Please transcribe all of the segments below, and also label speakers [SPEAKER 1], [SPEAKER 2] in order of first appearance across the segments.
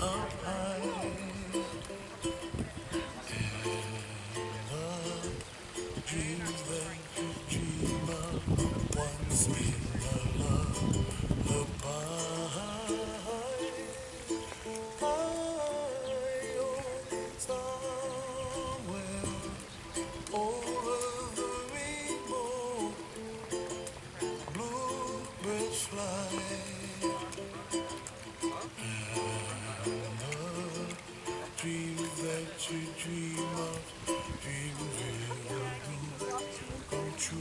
[SPEAKER 1] up high. The dreams that you dream of once in a lullaby. High on somewhere over the rainbow, bluebirds fly. Dreams that you dream of, dreams will come true.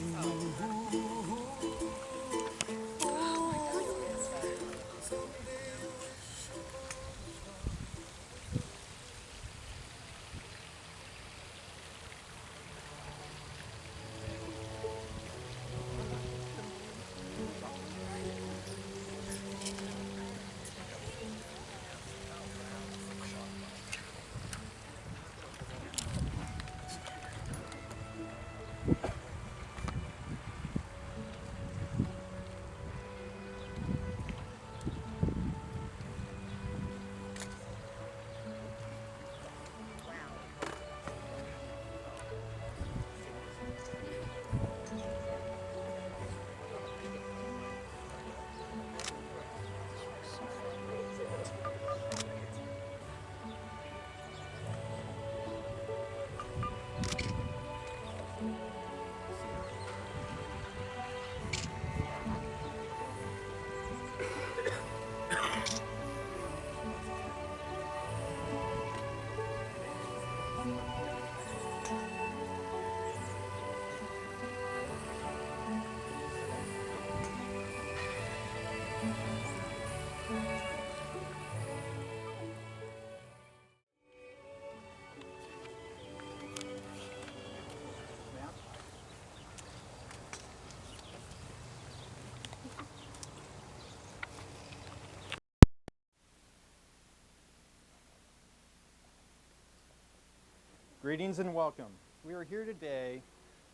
[SPEAKER 2] Greetings and welcome. We are here today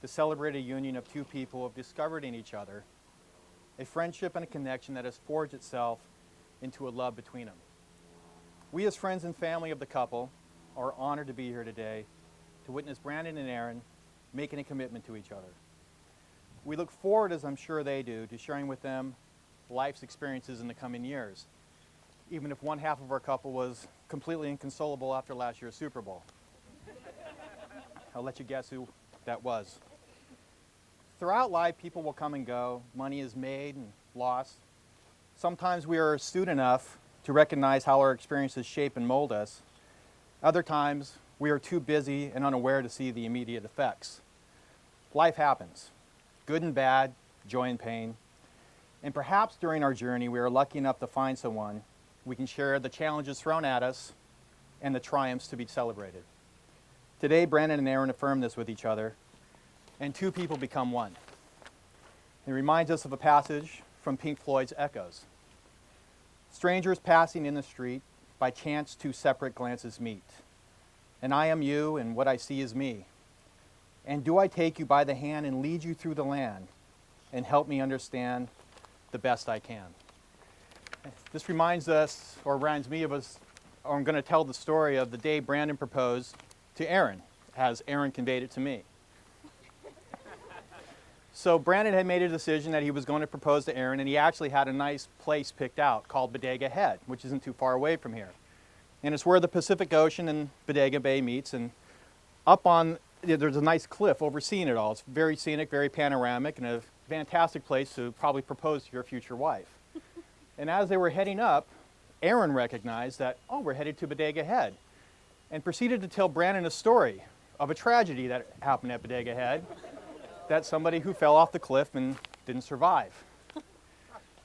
[SPEAKER 2] to celebrate a union of two people who have discovered in each other a friendship and a connection that has forged itself into a love between them. We as friends and family of the couple are honored to be here today to witness Brandon and Erin making a commitment to each other. We look forward, as I'm sure they do, to sharing with them life's experiences in the coming years, even if one half of our couple was completely inconsolable after last year's Super Bowl. I'll let you guess who that was. Throughout life, people will come and go. Money is made and lost. Sometimes we are astute enough to recognize how our experiences shape and mold us. Other times, we are too busy and unaware to see the immediate effects. Life happens, good and bad, joy and pain. And perhaps during our journey, we are lucky enough to find someone we can share the challenges thrown at us and the triumphs to be celebrated. Today, Brandon and Erin affirm this with each other, and two people become one. It reminds us of a passage from Pink Floyd's Echoes. Strangers passing in the street, by chance two separate glances meet. And I am you, and what I see is me. And do I take you by the hand and lead you through the land, and help me understand the best I can? This reminds us, or reminds me of us, or I'm going to tell the story of the day Brandon proposed to Erin, as Erin conveyed it to me. So Brandon had made a decision that he was going to propose to Erin, and he actually had a nice place picked out called Bodega Head, which isn't too far away from here. And it's where the Pacific Ocean and Bodega Bay meets, and up on, there's a nice cliff overseeing it all. It's very scenic, very panoramic, and a fantastic place to probably propose to your future wife. And as they were heading up, Erin recognized that, oh, we're headed to Bodega Head, and proceeded to tell Brandon a story of a tragedy that happened at Bodega Head, that somebody who fell off the cliff and didn't survive.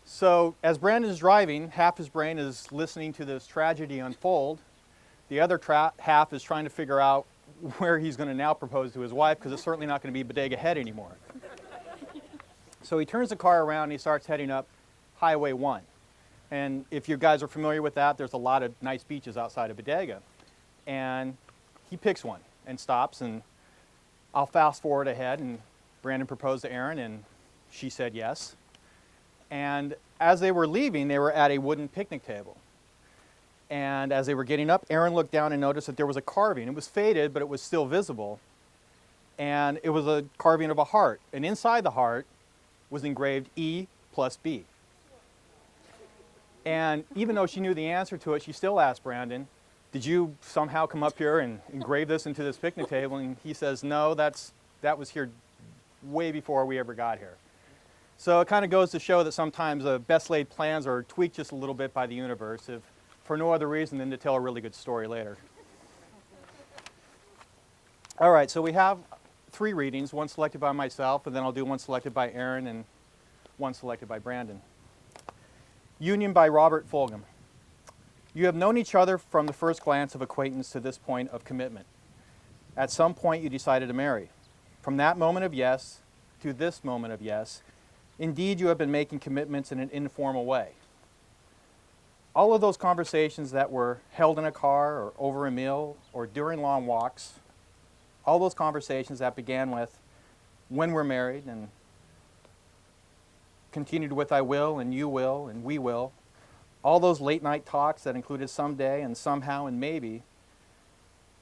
[SPEAKER 2] So as Brandon is driving, half his brain is listening to this tragedy unfold. The other half is trying to figure out where he's going to now propose to his wife, because it's certainly not going to be Bodega Head anymore. So he turns the car around and he starts heading up Highway 1. And if you guys are familiar with that, there's a lot of nice beaches outside of Bodega. And he picks one and stops, and I'll fast forward ahead, and Brandon proposed to Erin, and she said yes. And as they were leaving, they were at a wooden picnic table. And as they were getting up, Erin looked down and noticed that there was a carving. It was faded, but it was still visible. And it was a carving of a heart. And inside the heart was engraved E plus B. And even though she knew the answer to it, she still asked Brandon, did you somehow come up here and engrave this into this picnic table? And he says, no, that was here way before we ever got here. So it kind of goes to show that sometimes best laid plans are tweaked just a little bit by the universe, if for no other reason than to tell a really good story later. All right, so we have 3 readings, one selected by myself, and then I'll do one selected by Erin and one selected by Brandon. Union by Robert Fulgham. You have known each other from the first glance of acquaintance to this point of commitment. At some point you decided to marry. From that moment of yes to this moment of yes, indeed you have been making commitments in an informal way. All of those conversations that were held in a car or over a meal or during long walks, all those conversations that began with when we're married and continued with I will and you will and we will, all those late night talks that included someday and somehow and maybe,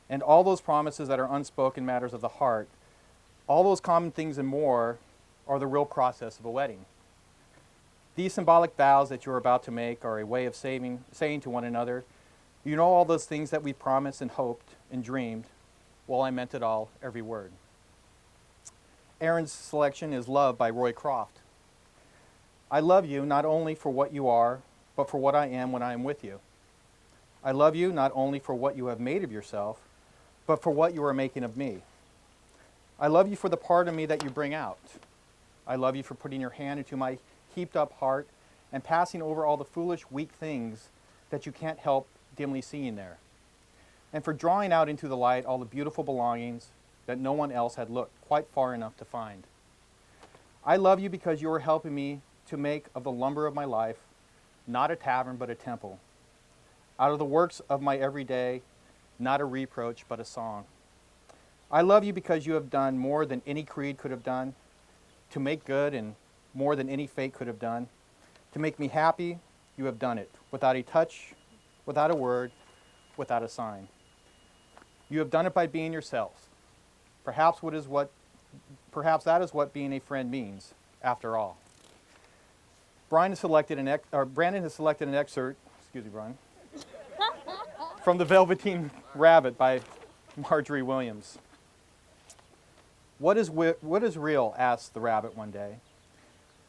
[SPEAKER 2] and all those promises that are unspoken matters of the heart, all those common things and more are the real process of a wedding. These symbolic vows that you're about to make are a way of saying to one another, you know all those things that we promised and hoped and dreamed, well, I meant it all, every word. Erin's selection is Love by Roy Croft. I love you not only for what you are, but for what I am when I am with you. I love you not only for what you have made of yourself, but for what you are making of me. I love you for the part of me that you bring out. I love you for putting your hand into my heaped up heart and passing over all the foolish, weak things that you can't help dimly seeing there. And for drawing out into the light all the beautiful belongings that no one else had looked quite far enough to find. I love you because you are helping me to make of the lumber of my life not a tavern but a temple. Out of the works of my everyday, not a reproach but a song. I love you because you have done more than any creed could have done, to make good and more than any fate could have done. To make me happy, you have done it, without a touch, without a word, without a sign. You have done it by being yourself. Perhaps that is what being a friend means, after all. Brandon has selected an excerpt, excuse me, Brian, from The Velveteen Rabbit by Marjorie Williams. What is real? Asked the rabbit one day,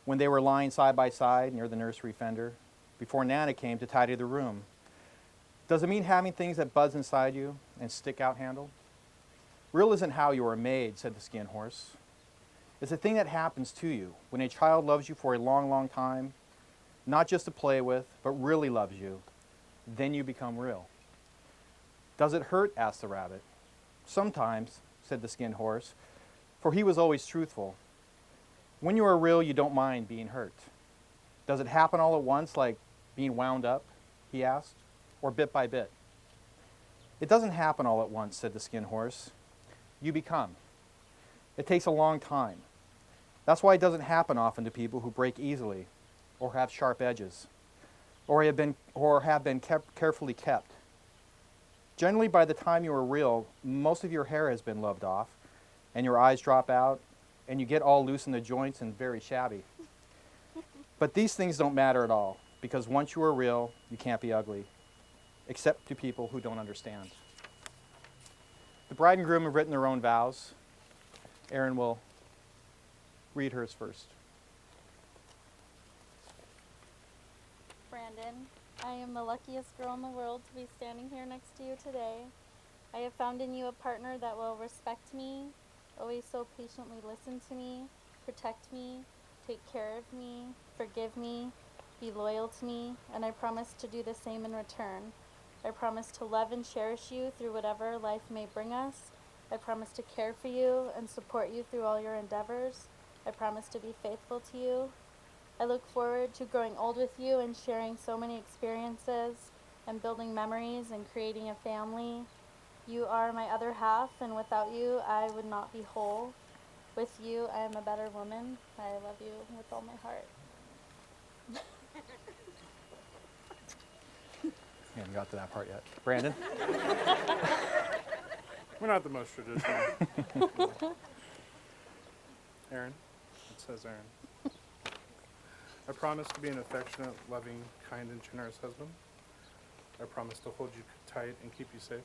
[SPEAKER 2] when they were lying side by side near the nursery fender, before Nana came to tidy the room. Does it mean having things that buzz inside you and stick out handle? Real isn't how you are made, said the skin horse. It's a thing that happens to you when a child loves you for a long, long time, not just to play with, but really loves you. Then you become real. Does it hurt? Asked the rabbit. Sometimes, said the skin horse, for he was always truthful. When you are real, you don't mind being hurt. Does it happen all at once, like being wound up? He asked, or bit by bit. It doesn't happen all at once, said the skin horse. You become. It takes a long time. That's why it doesn't happen often to people who break easily, or have sharp edges, or have been carefully kept. Generally, by the time you are real, most of your hair has been loved off, and your eyes drop out, and you get all loose in the joints and very shabby. But these things don't matter at all, because once you are real, you can't be ugly, except to people who don't understand. The bride and groom have written their own vows. Erin will read hers first.
[SPEAKER 3] Brandon, I am the luckiest girl in the world to be standing here next to you today. I have found in you a partner that will respect me, always so patiently listen to me, protect me, take care of me, forgive me, be loyal to me, and I promise to do the same in return. I promise to love and cherish you through whatever life may bring us. I promise to care for you and support you through all your endeavors. I promise to be faithful to you. I look forward to growing old with you and sharing so many experiences and building memories and creating a family. You are my other half, and without you, I would not be whole. With you, I am a better woman. I love you with all my heart.
[SPEAKER 2] We haven't got to that part yet. Brandon?
[SPEAKER 4] We're not the most traditional. Erin. It says Erin. I promise to be an affectionate, loving, kind, and generous husband. I promise to hold you tight and keep you safe.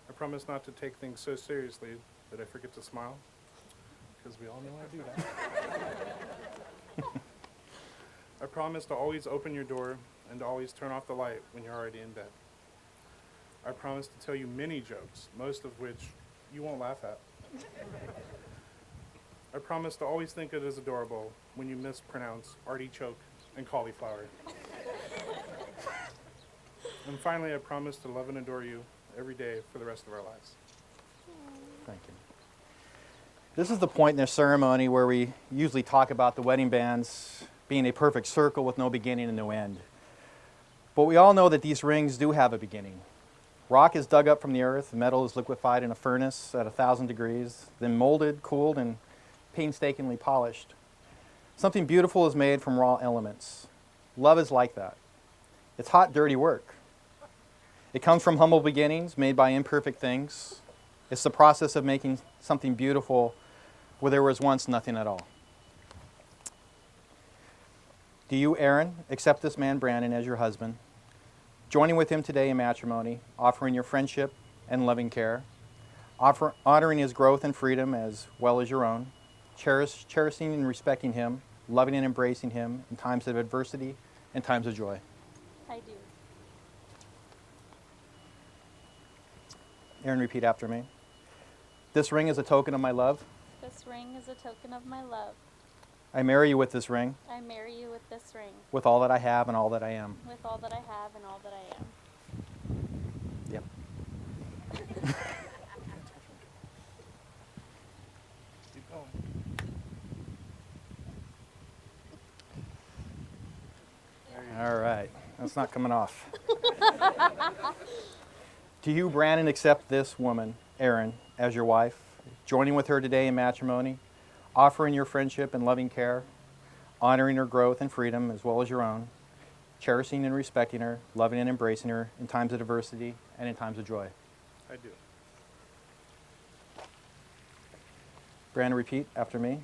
[SPEAKER 4] I promise not to take things so seriously that I forget to smile, because we all know I do that. I promise to always open your door and to always turn off the light when you're already in bed. I promise to tell you many jokes, most of which you won't laugh at. I promise to always think it is adorable when you mispronounce artichoke and cauliflower. And finally, I promise to love and adore you every day for the rest of our lives.
[SPEAKER 2] Thank you. This is the point in the ceremony where we usually talk about the wedding bands being a perfect circle with no beginning and no end. But we all know that these rings do have a beginning. Rock is dug up from the earth, metal is liquefied in a furnace at 1,000 degrees, then molded, cooled, and painstakingly polished. Something beautiful is made from raw elements. Love is like that. It's hot, dirty work. It comes from humble beginnings made by imperfect things. It's the process of making something beautiful where there was once nothing at all. Do you, Erin, accept this man, Brandon, as your husband, joining with him today in matrimony, offering your friendship and loving care, honoring his growth and freedom as well as your own, cherishing and respecting him, loving and embracing him in times of adversity and times of joy?
[SPEAKER 3] I do.
[SPEAKER 2] Erin, repeat after me. This ring is a token of my love.
[SPEAKER 3] This ring is a token of my love.
[SPEAKER 2] I marry you with this ring,
[SPEAKER 3] I marry you with this ring,
[SPEAKER 2] with all that I have and all that I am.
[SPEAKER 3] with all that I have and all that I am.
[SPEAKER 2] Yep.
[SPEAKER 4] Keep going.
[SPEAKER 2] All right. That's not coming off. Do you, Brandon, accept this woman, Erin, as your wife, joining with her today in matrimony, offering your friendship and loving care, honoring her growth and freedom as well as your own, cherishing and respecting her, loving and embracing her in times of adversity and in times of joy?
[SPEAKER 4] I do.
[SPEAKER 2] Brandon, repeat after me.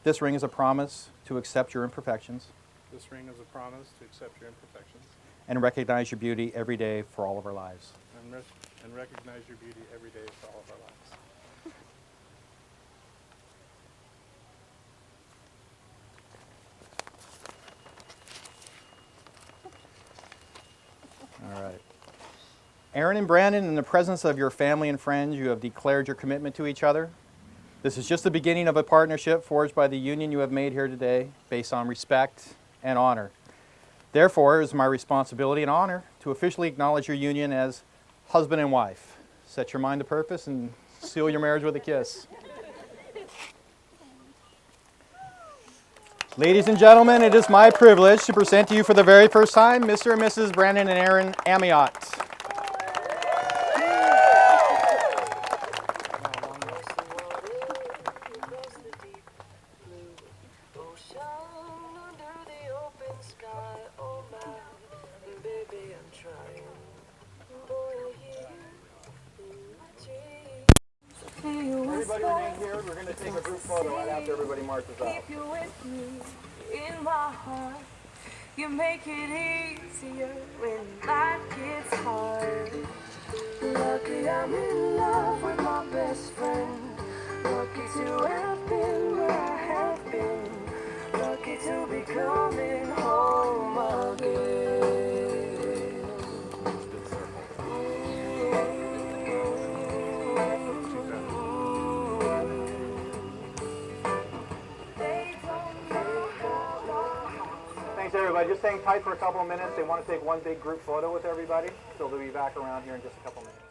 [SPEAKER 2] This ring is a promise to accept your imperfections
[SPEAKER 4] This ring is a promise to accept your imperfections
[SPEAKER 2] and recognize your beauty every day for all of our lives.
[SPEAKER 4] and recognize your beauty every day for all of our lives.
[SPEAKER 2] All right. Erin and Brandon, in the presence of your family and friends, you have declared your commitment to each other. This is just the beginning of a partnership forged by the union you have made here today based on respect and honor. Therefore, it is my responsibility and honor to officially acknowledge your union as husband and wife. Set your mind to purpose and seal your marriage with a kiss. Ladies and gentlemen, it is my privilege to present to you for the very first time Mr. and Mrs. Brandon and Erin Amiot. Everybody remain here. We're going to take a group photo right after everybody marches out.
[SPEAKER 5] Keep you with me in my heart. You make it easier when life gets hard. Lucky I'm in love with my best friend. Lucky to have been where I have been. Lucky to be coming home again.
[SPEAKER 2] Thanks, everybody. Just hang tight for a couple of minutes. They want to take one big group photo with everybody, so they'll be back around here in just a couple of minutes.